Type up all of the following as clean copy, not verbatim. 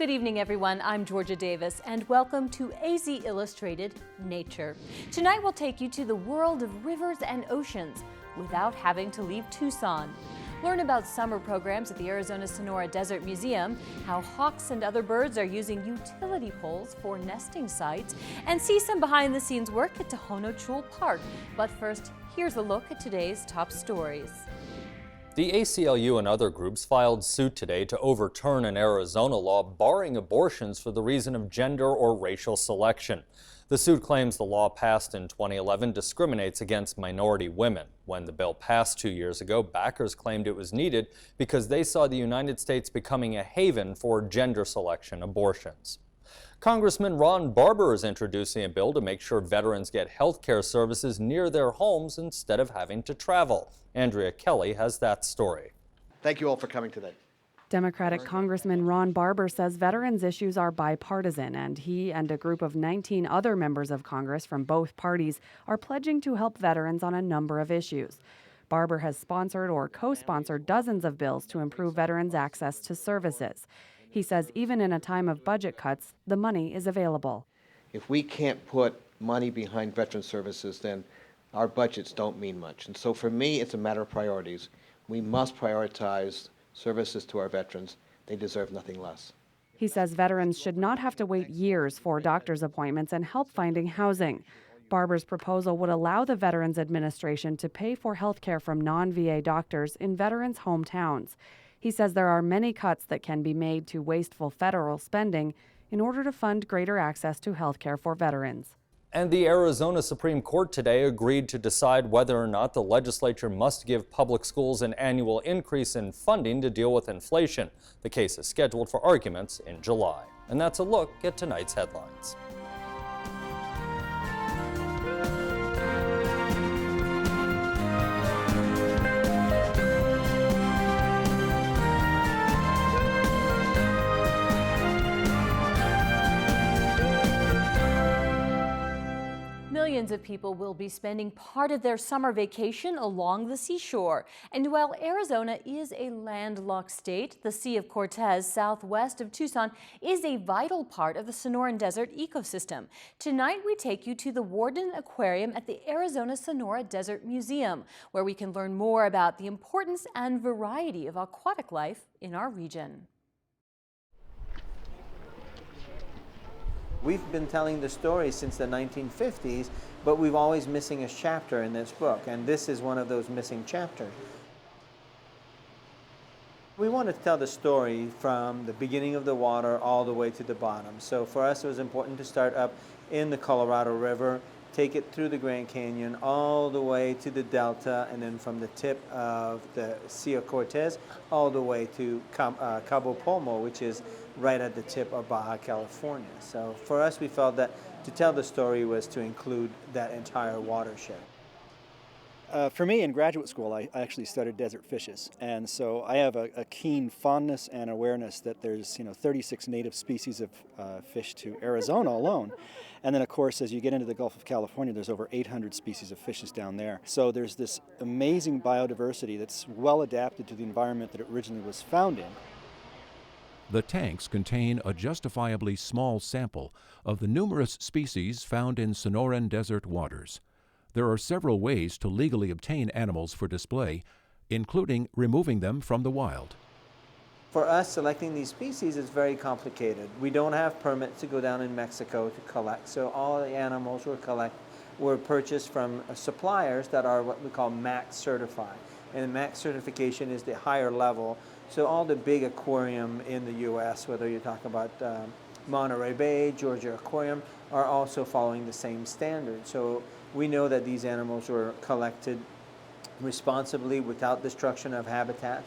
Good evening, everyone. I'm Georgia Davis, and welcome to AZ Illustrated Nature. Tonight, we'll take you to the world of rivers and oceans without having to leave Tucson. Learn about summer programs at the Arizona-Sonora Desert Museum, how hawks and other birds are using utility poles for nesting sites, and see some behind-the-scenes work at Tohono Chul Park. But first, here's a look at today's top stories. The ACLU and other groups filed suit today to overturn an Arizona law barring abortions for the reason of gender or racial selection. The suit claims the law passed in 2011 discriminates against minority women. When the bill passed 2 years ago, backers claimed it was needed because they saw the United States becoming a haven for gender selection abortions. Congressman Ron Barber is introducing a bill to make sure veterans get health care services near their homes instead of having to travel. Andrea Kelly has that story. Thank you all for coming today. Democratic Congressman Ron Barber says veterans' issues are bipartisan, and he and a group of 19 other members of Congress from both parties are pledging to help veterans on a number of issues. Barber has sponsored or co-sponsored dozens of bills to improve veterans' access to services. He says even in a time of budget cuts, the money is available. If we can't put money behind veteran services, then our budgets don't mean much. And so for me, it's a matter of priorities. We must prioritize services to our veterans. They deserve nothing less. He says veterans should not have to wait years for doctor's appointments and help finding housing. Barber's proposal would allow the Veterans Administration to pay for health care from non-VA doctors in veterans' hometowns. He says there are many cuts that can be made to wasteful federal spending in order to fund greater access to health care for veterans. And the Arizona Supreme Court today agreed to decide whether or not the legislature must give public schools an annual increase in funding to deal with inflation. The case is scheduled for arguments in July. And that's a look at tonight's headlines. Millions of people will be spending part of their summer vacation along the seashore. And while Arizona is a landlocked state, the Sea of Cortez, southwest of Tucson, is a vital part of the Sonoran Desert ecosystem. Tonight, we take you to the Warden Aquarium at the Arizona-Sonora Desert Museum, where we can learn more about the importance and variety of aquatic life in our region. We've been telling the story since the 1950s, but we've always missing a chapter in this book, and this is one of those missing chapters. We wanted to tell the story from the beginning of the water all the way to the bottom. So for us, it was important to start up in the Colorado River, take it through the Grand Canyon all the way to the Delta, and then from the tip of the Sea of Cortez all the way to Cabo Polmo, which is right at the tip of Baja California. So for us, we felt that to tell the story was to include that entire watershed. For me, in graduate school, I actually studied desert fishes, and so I have a keen fondness and awareness that there's 36 native species of fish to Arizona alone. And then, of course, as you get into the Gulf of California, there's over 800 species of fishes down there. So there's this amazing biodiversity that's well adapted to the environment that it originally was found in. The tanks contain a justifiably small sample of the numerous species found in Sonoran Desert waters. There are several ways to legally obtain animals for display, including removing them from the wild. For us, selecting these species is very complicated. We don't have permits to go down in Mexico to collect, so all the animals were purchased from suppliers that are what we call MAC certified. And MAC certification is the higher level. So all the big aquarium in the U.S., whether you talk about Monterey Bay, Georgia Aquarium, are also following the same standard. So we know that these animals were collected responsibly without destruction of habitat.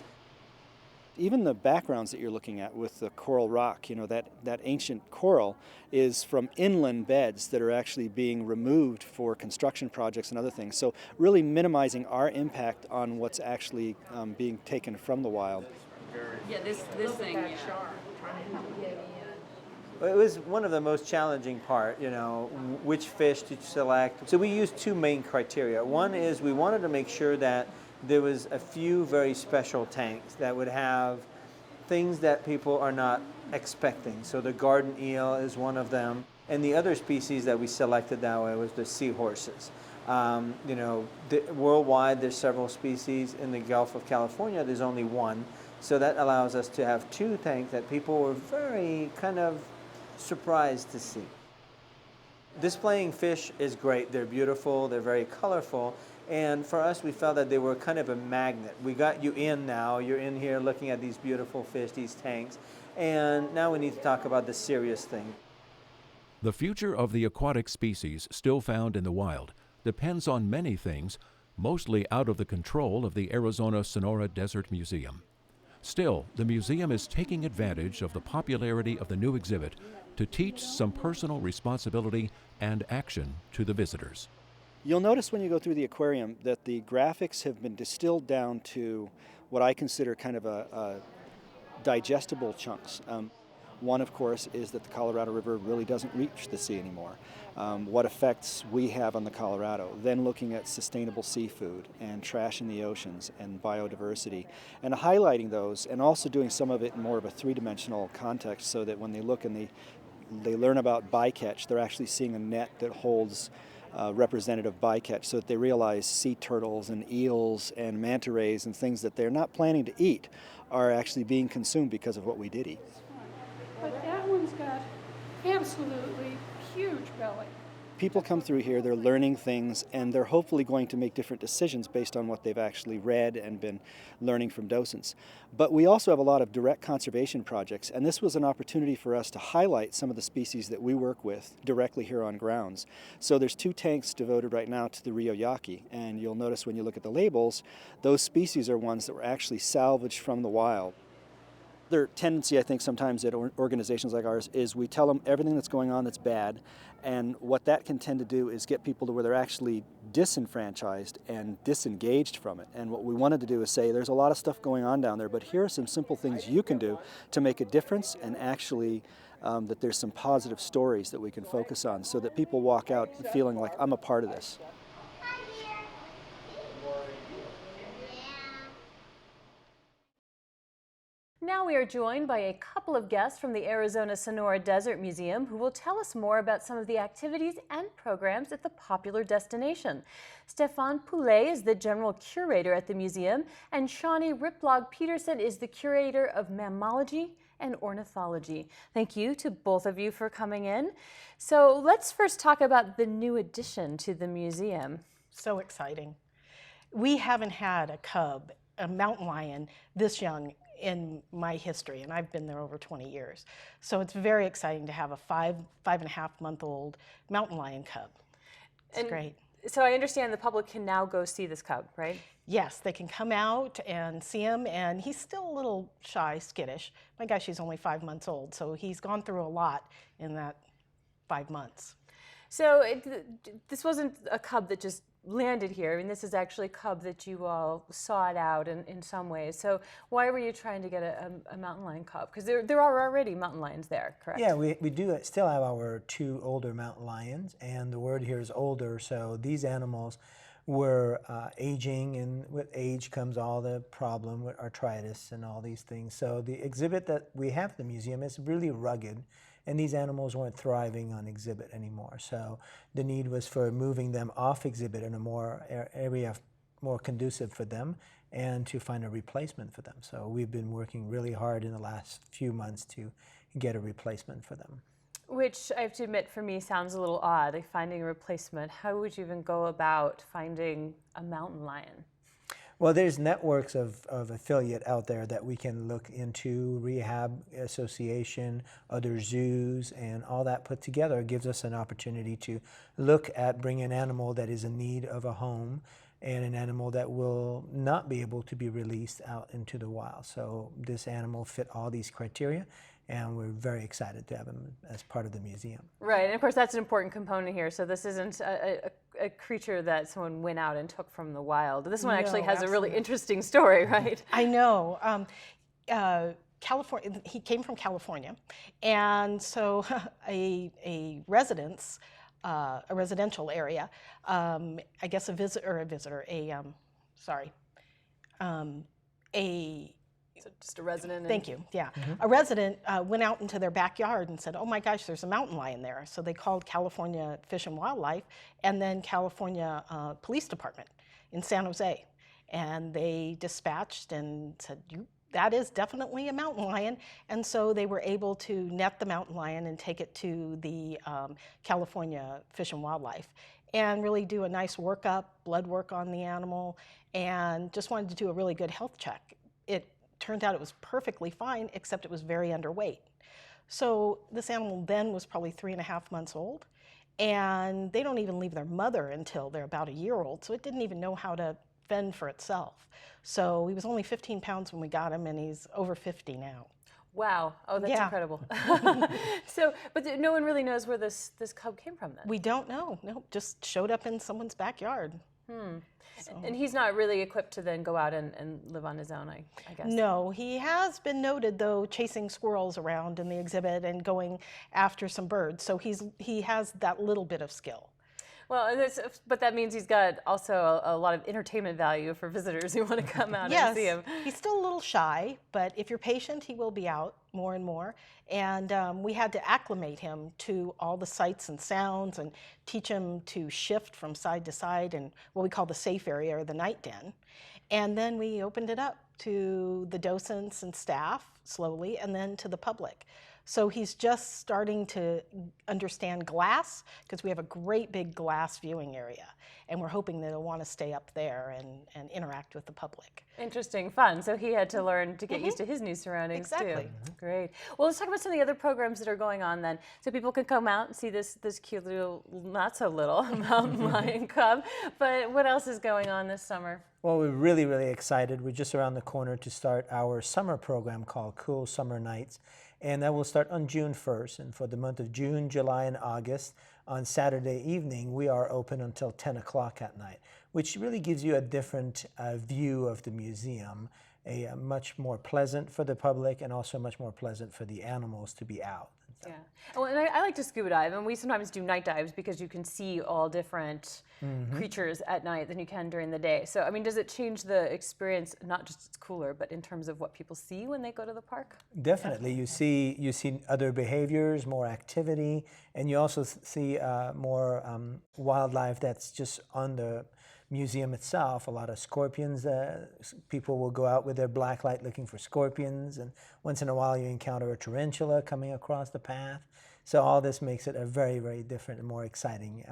Even the backgrounds that you're looking at with the coral rock, that ancient coral is from inland beds that are actually being removed for construction projects and other things. So really minimizing our impact on what's actually being taken from the wild. Yeah, this thing, yeah. It was one of the most challenging part, which fish to select. So we used two main criteria. One is we wanted to make sure that there was a few very special tanks that would have things that people are not expecting. So the garden eel is one of them. And the other species that we selected that way was the seahorses. You know, worldwide there's several species. In the Gulf of California there's only one. So that allows us to have two tanks that people were very kind of surprised to see. Displaying fish is great. They're beautiful, they're very colorful. And for us, we felt that they were kind of a magnet. We got you in now. You're in here looking at these beautiful fish, these tanks. And now we need to talk about the serious thing. The future of the aquatic species still found in the wild depends on many things, mostly out of the control of the Arizona-Sonora Desert Museum. Still, the museum is taking advantage of the popularity of the new exhibit to teach some personal responsibility and action to the visitors. You'll notice when you go through the aquarium that the graphics have been distilled down to what I consider kind of a digestible chunks. One, of course, is that the Colorado River really doesn't reach the sea anymore. What effects we have on the Colorado. Then looking at sustainable seafood and trash in the oceans and biodiversity, and highlighting those, and also doing some of it in more of a three-dimensional context, so that when they look and they learn about bycatch, they're actually seeing a net that holds representative bycatch, so that they realize sea turtles and eels and manta rays and things that they're not planning to eat are actually being consumed because of what we did eat. But that one's got absolutely huge belly. People come through here, they're learning things, and they're hopefully going to make different decisions based on what they've actually read and been learning from docents. But we also have a lot of direct conservation projects, and this was an opportunity for us to highlight some of the species that we work with directly here on grounds. So there's 2 tanks devoted right now to the Rio Yaqui, and you'll notice when you look at the labels, those species are ones that were actually salvaged from the wild. Their tendency, I think, sometimes at organizations like ours is we tell them everything that's going on that's bad, and what that can tend to do is get people to where they're actually disenfranchised and disengaged from it. And what we wanted to do is say there's a lot of stuff going on down there, but here are some simple things you can do to make a difference, and actually that there's some positive stories that we can focus on, so that people walk out feeling like, I'm a part of this. Now we are joined by a couple of guests from the Arizona-Sonora Desert Museum who will tell us more about some of the activities and programs at the popular destination. Stephane Poulin is the General Curator at the museum, and Shawnee Riplog-Peterson is the Curator of Mammalogy and Ornithology. Thank you to both of you for coming in. So let's first talk about the new addition to the museum. So exciting. We haven't had a cub, a mountain lion, this young in my history, and I've been there over 20 years. So it's very exciting to have a 5.5-month-old mountain lion cub. It's great. So I understand the public can now go see this cub, right? Yes, they can come out and see him, and he's still a little shy, skittish. My gosh, he's only 5 months old, so he's gone through a lot in that 5 months. So this wasn't a cub that just landed here. I mean, this is actually a cub that you all sought out in some ways. So why were you trying to get a mountain lion cub? Because there are already mountain lions there, correct? Yeah, we do still have our 2 older mountain lions, and the word here is older, so these animals were aging, and with age comes all the problem with arthritis and all these things. So the exhibit that we have at the museum is really rugged, and these animals weren't thriving on exhibit anymore. So the need was for moving them off exhibit in a more area more conducive for them, and to find a replacement for them. So we've been working really hard in the last few months to get a replacement for them. Which I have to admit, for me, sounds a little odd, like finding a replacement. How would you even go about finding a mountain lion? Well, there's networks of affiliate out there that we can look into, Rehab Association, other zoos, and all that put together gives us an opportunity to look at bringing an animal that is in need of a home and an animal that will not be able to be released out into the wild. So this animal fit all these criteria, and we're very excited to have him as part of the museum. Right, and of course that's an important component here. So this isn't a creature that someone went out and took from the wild. This one actually has a really interesting story, right? I know. California. He came from California, and so a residential area. I guess a So just a resident. Thank you. Yeah. A resident went out into their backyard and said, oh my gosh, there's a mountain lion there. So they called California Fish and Wildlife and then California Police Department in San Jose. And they dispatched and said, that is definitely a mountain lion. And so they were able to net the mountain lion and take it to the California Fish and Wildlife and really do a nice workup, blood work on the animal, and just wanted to do a really good health check. It turned out it was perfectly fine, except it was very underweight. So this animal then was probably 3.5 months old, and they don't even leave their mother until they're about a year old, so it didn't even know how to fend for itself. So he was only 15 pounds when we got him, and he's over 50 now. Wow. Oh, that's incredible. But no one really knows where this cub came from then? We don't know. No, just showed up in someone's backyard. So. And he's not really equipped to then go out and live on his own, I guess. No, he has been noted, though, chasing squirrels around in the exhibit and going after some birds. So he has that little bit of skill. Well, but that means he's got also a lot of entertainment value for visitors who want to come out and see him. He's still a little shy, but if you're patient, he will be out more and more. And we had to acclimate him to all the sights and sounds and teach him to shift from side to side in what we call the safe area or the night den. And then we opened it up to the docents and staff slowly, and then to the public. So he's just starting to understand glass, because we have a great big glass viewing area, and we're hoping that he'll want to stay up there and interact with the public. Interesting, fun. So he had to learn to get used to his new surroundings too. Great. Well, let's talk about some of the other programs that are going on then. So people can come out and see this cute little, not so little, mountain lion cub. But what else is going on this summer? Well, we're really, really excited. We're just around the corner to start our summer program called Cool Summer Nights. And that will start on June 1st. And for the month of June, July, and August, on Saturday evening, we are open until 10 o'clock at night, which really gives you a different view of the museum, a much more pleasant for the public and also much more pleasant for the animals to be out. Yeah. Well, and I like to scuba dive, and we sometimes do night dives because you can see all different creatures at night than you can during the day. So, I mean, does it change the experience, not just it's cooler, but in terms of what people see when they go to the park? Definitely. You see other behaviors, more activity, and you also see more wildlife that's just on the museum itself. A lot of scorpions. People will go out with their black light looking for scorpions, and once in a while you encounter a tarantula coming across the path. So all this makes it a very, very different and more exciting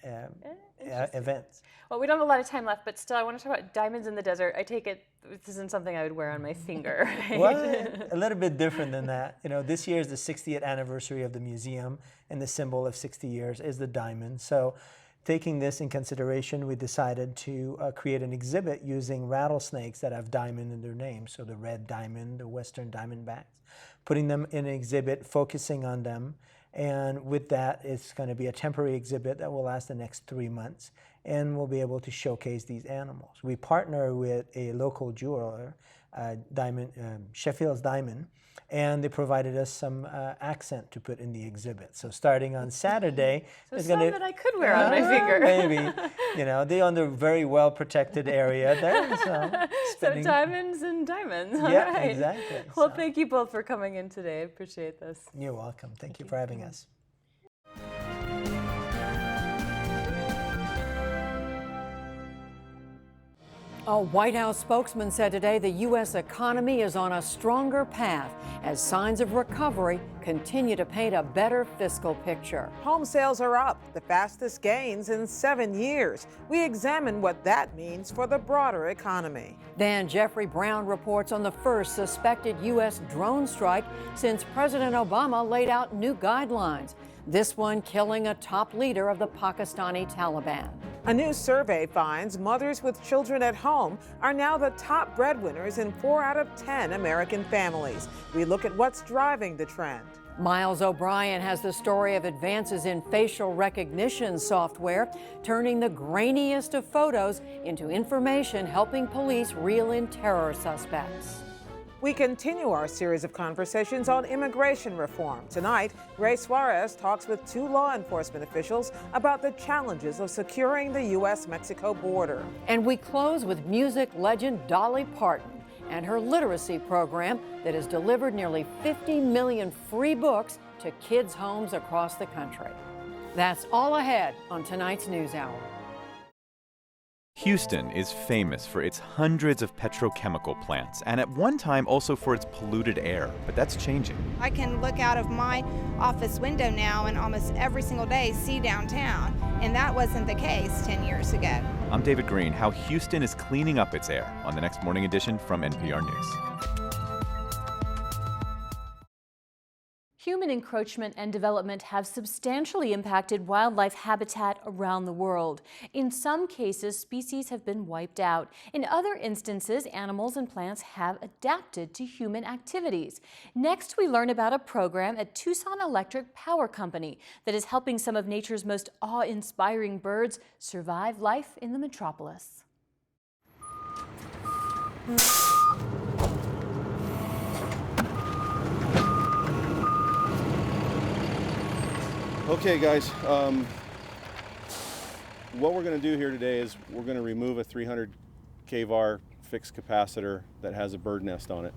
event. Well, we don't have a lot of time left, but still I want to talk about diamonds in the desert. I take it this isn't something I would wear on my finger, right? Well, a little bit different than that. You know, this year is the 60th anniversary of the museum, and the symbol of 60 years is the diamond. So taking this in consideration, we decided to create an exhibit using rattlesnakes that have diamond in their name. So the red diamond, the western diamondbacks, putting them in an exhibit, focusing on them. And with that, it's going to be a temporary exhibit that will last the next 3 months, and we'll be able to showcase these animals. We partner with a local jeweler, Sheffield's Diamond, and they provided us some accent to put in the exhibit. So starting on Saturday, so it's some that I could wear on my finger. Maybe, you know, they're on the very well protected area there. So diamonds and diamonds. All yeah, right. Exactly. Well, thank you both for coming in today. I appreciate this. You're welcome. Thank you for having us. A White House spokesman said today the U.S. economy is on a stronger path as signs of recovery continue to paint a better fiscal picture. Home sales are up, the fastest gains in 7 years. We examine what that means for the broader economy. Then Jeffrey Brown reports on the first suspected U.S. drone strike since President Obama laid out new guidelines. This one killing a top leader of the Pakistani Taliban. A new survey finds mothers with children at home are now the top breadwinners in 4 out of 10 American families. We look at what's driving the trend. Miles O'Brien has the story of advances in facial recognition software, turning the grainiest of photos into information helping police reel in terror suspects. We continue our series of conversations on immigration reform. Tonight, Ray Suarez talks with 2 law enforcement officials about the challenges of securing the U.S.-Mexico border. And we close with music legend Dolly Parton and her literacy program that has delivered nearly 50 million free books to kids' homes across the country. That's all ahead on tonight's NewsHour. Houston is famous for its hundreds of petrochemical plants and at one time also for its polluted air, but that's changing. I can look out of my office window now and almost every single day see downtown, and that wasn't the case 10 years ago. I'm David Green. How Houston is cleaning up its air on the next morning edition from NPR News. Human encroachment and development have substantially impacted wildlife habitat around the world. In some cases, species have been wiped out. In other instances, animals and plants have adapted to human activities. Next, we learn about a program at Tucson Electric Power Company that is helping some of nature's most awe-inspiring birds survive life in the metropolis. Okay guys, what we're going to do here today is we're going to remove a 300 kVAR fixed capacitor that has a bird nest on it.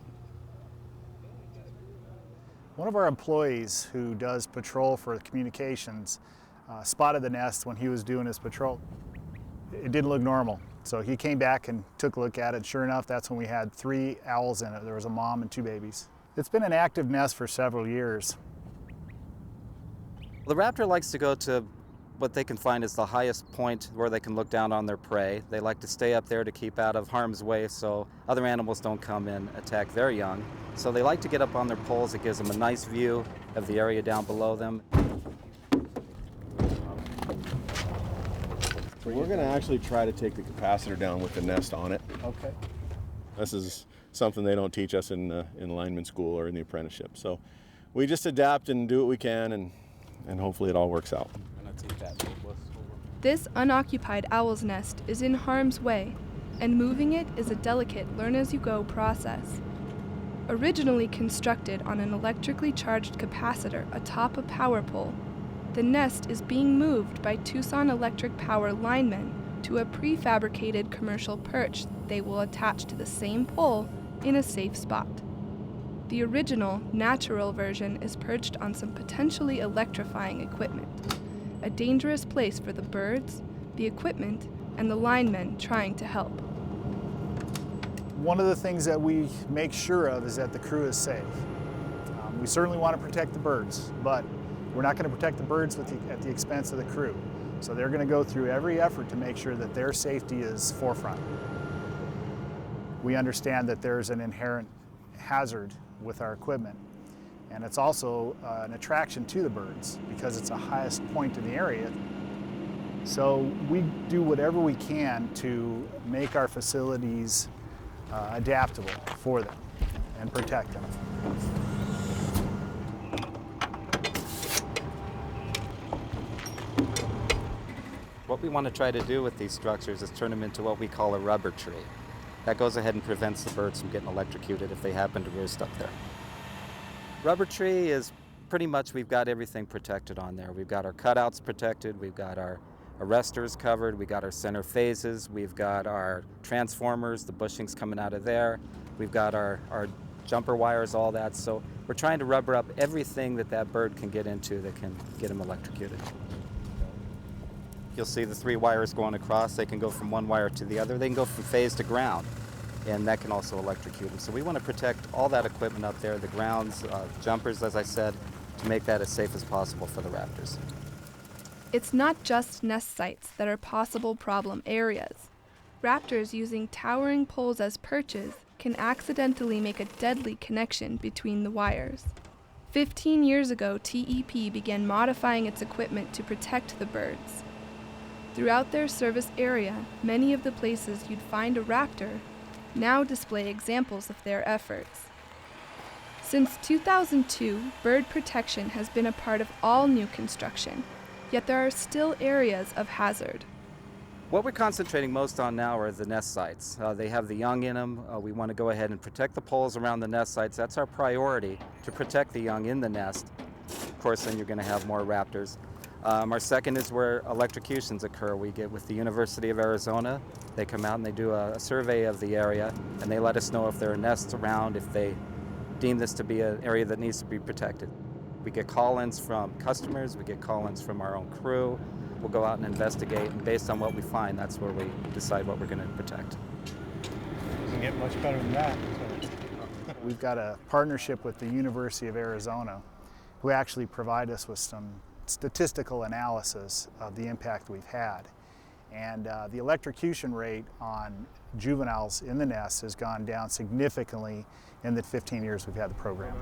One of our employees who does patrol for communications spotted the nest when he was doing his patrol. It didn't look normal, so he came back and took a look at it. Sure enough, that's when we had 3 owls in it. There was a mom and 2 babies. It's been an active nest for several years. The raptor likes to go to what they can find is the highest point where they can look down on their prey. They like to stay up there to keep out of harm's way so other animals don't come and attack their young. So they like to get up on their poles. It gives them a nice view of the area down below them. We're going to actually try to take the capacitor down with the nest on it. Okay. This is something they don't teach us in lineman school or in the apprenticeship. So we just adapt and do what we can, and hopefully it all works out. This unoccupied owl's nest is in harm's way, and moving it is a delicate learn-as-you-go process. Originally constructed on an electrically charged capacitor atop a power pole, the nest is being moved by Tucson Electric Power linemen to a prefabricated commercial perch they will attach to the same pole in a safe spot. The original, natural version is perched on some potentially electrifying equipment, a dangerous place for the birds, the equipment, and the linemen trying to help. One of the things that we make sure of is that the crew is safe. We certainly want to protect the birds, but we're not going to protect the birds at the expense of the crew. So they're going to go through every effort to make sure that their safety is forefront. We understand that there's an inherent hazard with our equipment, and it's also an attraction to the birds because it's the highest point in the area. So we do whatever we can to make our facilities adaptable for them and protect them. What we want to try to do with these structures is turn them into what we call a rubber tree. That goes ahead and prevents the birds from getting electrocuted if they happen to roost up there. Rubber tree is pretty much, we've got everything protected on there. We've got our cutouts protected, we've got our arresters covered, we've got our center phases, we've got our transformers, the bushings coming out of there, we've got our jumper wires, all that. So we're trying to rubber up everything that bird can get into that can get them electrocuted. You'll see the 3 wires going across. They can go from one wire to the other. They can go from phase to ground, and that can also electrocute them. So we want to protect all that equipment up there, the grounds, jumpers, as I said, to make that as safe as possible for the raptors. It's not just nest sites that are possible problem areas. Raptors using towering poles as perches can accidentally make a deadly connection between the wires. 15 years ago, TEP began modifying its equipment to protect the birds. Throughout their service area, many of the places you'd find a raptor now display examples of their efforts. Since 2002, bird protection has been a part of all new construction, yet there are still areas of hazard. What we're concentrating most on now are the nest sites. They have the young in them. We want to go ahead and protect the poles around the nest sites. That's our priority, to protect the young in the nest. Of course, then you're going to have more raptors. Our second is where electrocutions occur. We get with the University of Arizona. They come out and they do a survey of the area, and they let us know if there are nests around, if they deem this to be an area that needs to be protected. We get call-ins from customers, we get call-ins from our own crew. We'll go out and investigate, and based on what we find, that's where we decide what we're going to protect. Doesn't get much better than that. We've got a partnership with the University of Arizona, who actually provide us with some statistical analysis of the impact we've had. And the electrocution rate on juveniles in the nests has gone down significantly in the 15 years we've had the program.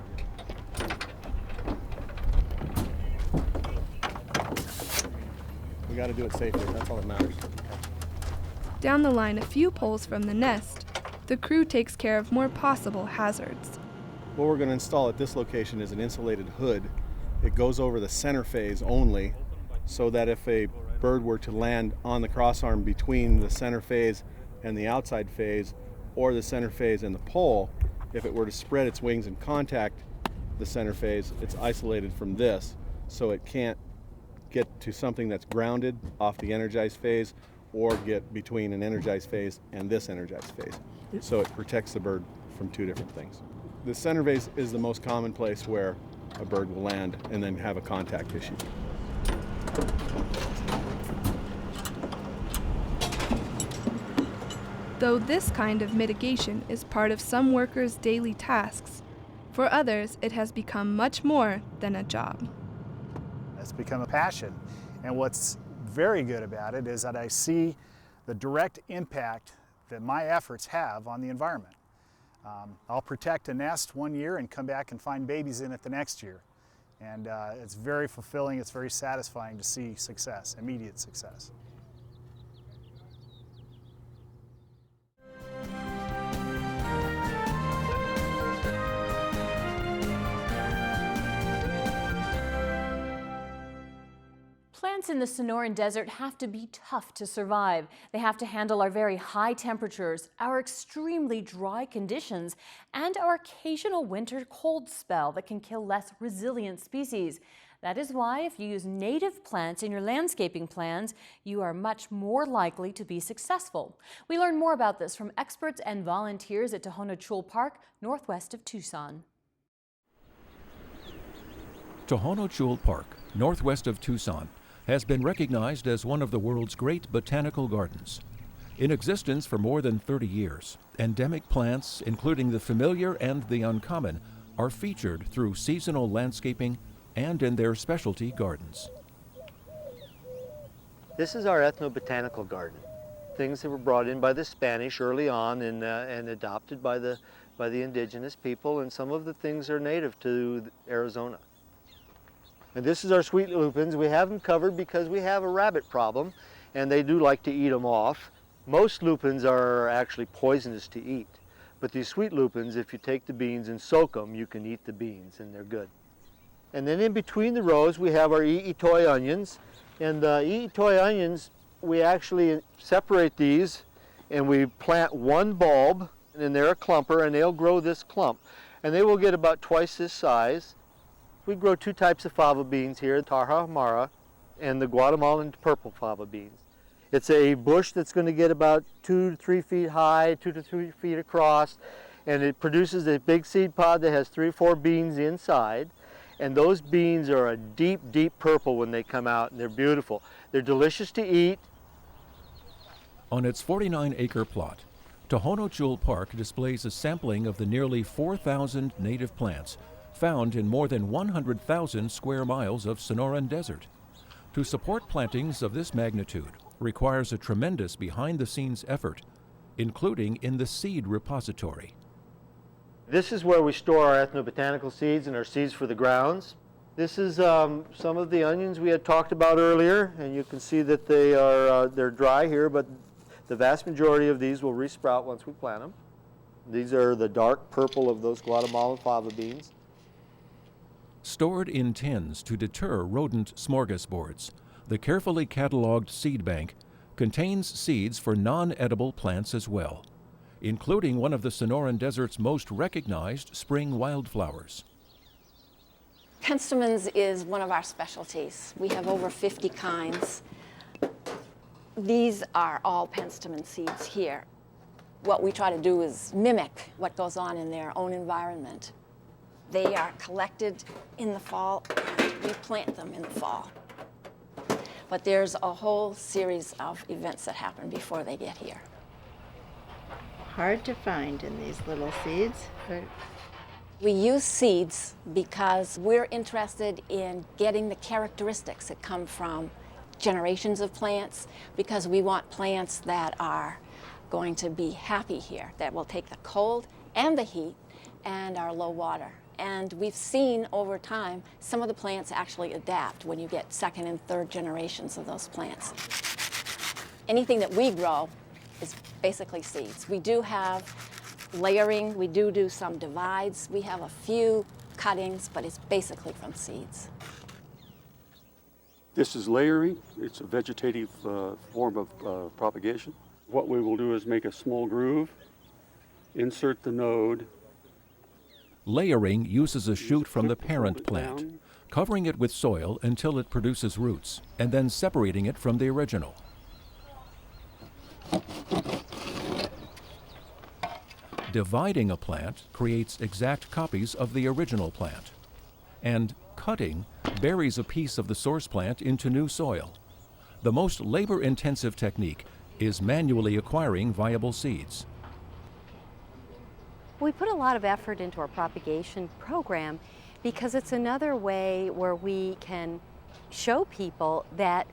We got to do it safely. That's all that matters. Down the line a few poles from the nest, the crew takes care of more possible hazards. What we're going to install at this location is an insulated hood. It goes over the center phase only, so that if a bird were to land on the crossarm between the center phase and the outside phase, or the center phase and the pole, if it were to spread its wings and contact the center phase, it's isolated from this, so it can't get to something that's grounded off the energized phase or get between an energized phase and this energized phase. So it protects the bird from two different things. The center phase is the most common place where a bird will land and then have a contact issue. Though this kind of mitigation is part of some workers' daily tasks, for others it has become much more than a job. It's become a passion, and what's very good about it is that I see the direct impact that my efforts have on the environment. I'll protect a nest one year and come back and find babies in it the next year. And it's very fulfilling, it's very satisfying to see success, immediate success. Plants in the Sonoran Desert have to be tough to survive. They have to handle our very high temperatures, our extremely dry conditions, and our occasional winter cold spell that can kill less resilient species. That is why if you use native plants in your landscaping plans, you are much more likely to be successful. We learn more about this from experts and volunteers at Tohono Chul Park, northwest of Tucson. Tohono Chul Park, northwest of Tucson, has been recognized as one of the world's great botanical gardens. In existence for more than 30 years, endemic plants, including the familiar and the uncommon, are featured through seasonal landscaping and in their specialty gardens. This is our ethnobotanical garden. Things that were brought in by the Spanish early on and adopted by the indigenous people, and some of the things are native to Arizona. And this is our sweet lupins. We have them covered because we have a rabbit problem, and they do like to eat them off. Most lupins are actually poisonous to eat, but these sweet lupins, if you take the beans and soak them, you can eat the beans, and they're good. And then in between the rows, we have our i'itoy onions, and the i'itoy onions, we actually separate these, and we plant one bulb, and they're a clumper, and they'll grow this clump, and they will get about twice this size. We grow two types of fava beans here, Tarahumara and the Guatemalan purple fava beans. It's a bush that's going to get about 2 to 3 feet high, 2 to 3 feet across, and it produces a big seed pod that has 3 or 4 beans inside. And those beans are a deep, deep purple when they come out, and they're beautiful. They're delicious to eat. On its 49-acre plot, Tohono Chul Park displays a sampling of the nearly 4,000 native plants found in more than 100,000 square miles of Sonoran Desert. To support plantings of this magnitude requires a tremendous behind-the-scenes effort, including in the seed repository. This is where we store our ethnobotanical seeds and our seeds for the grounds. This is some of the onions we had talked about earlier, and you can see that they're dry here, but the vast majority of these will resprout once we plant them. These are the dark purple of those Guatemalan fava beans. Stored in tins to deter rodent smorgasbords, the carefully cataloged seed bank contains seeds for non-edible plants as well, including one of the Sonoran Desert's most recognized spring wildflowers. Penstemons is one of our specialties. We have over 50 kinds. These are all penstemon seeds here. What we try to do is mimic what goes on in their own environment. They are collected in the fall, and we plant them in the fall. But there's a whole series of events that happen before they get here. Hard to find in these little seeds. We use seeds because we're interested in getting the characteristics that come from generations of plants, because we want plants that are going to be happy here, that will take the cold and the heat and are low water. And we've seen over time some of the plants actually adapt when you get second and third generations of those plants. Anything that we grow is basically seeds. We do have layering, we do some divides, we have a few cuttings, but it's basically from seeds. This is layering. It's a vegetative form of propagation. What we will do is make a small groove, insert the node. Layering uses a shoot from the parent plant, covering it with soil until it produces roots, and then separating it from the original. Dividing a plant creates exact copies of the original plant, and cutting buries a piece of the source plant into new soil. The most labor-intensive technique is manually acquiring viable seeds. We put a lot of effort into our propagation program because it's another way where we can show people that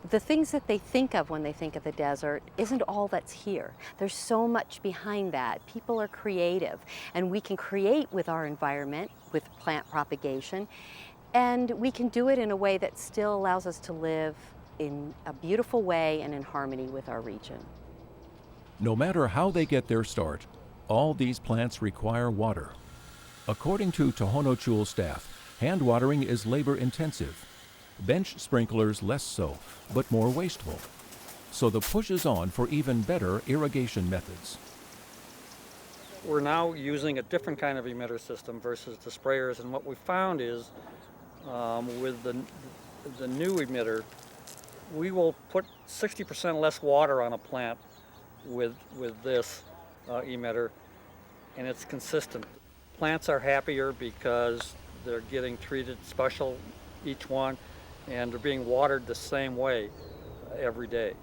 the things that they think of when they think of the desert isn't all that's here. There's so much behind that. People are creative, and we can create with our environment, with plant propagation, and we can do it in a way that still allows us to live in a beautiful way and in harmony with our region. No matter how they get their start, all these plants require water. According to Tohono Chul staff, hand watering is labor-intensive. Bench sprinklers less so, but more wasteful. So the push is on for even better irrigation methods. We're now using a different kind of emitter system versus the sprayers, and what we found is with the new emitter, we will put 60% less water on a plant with this emitter, and it's consistent. Plants are happier because they're getting treated special, each one, and they're being watered the same way every day.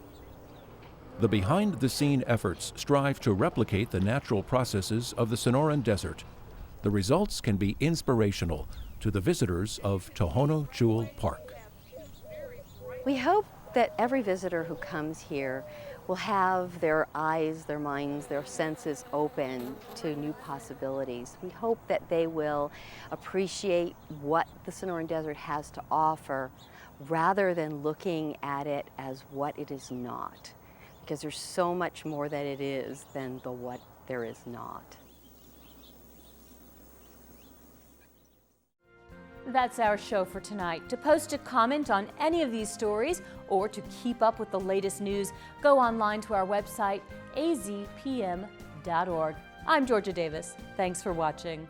The behind-the-scene efforts strive to replicate the natural processes of the Sonoran Desert. The results can be inspirational to the visitors of Tohono Chul Park. We hope that every visitor who comes here will have their eyes, their minds, their senses open to new possibilities. We hope that they will appreciate what the Sonoran Desert has to offer rather than looking at it as what it is not, because there's so much more that it is than the what there is not. That's our show for tonight. To post a comment on any of these stories or to keep up with the latest news, go online to our website, azpm.org. I'm Georgia Davis. Thanks for watching.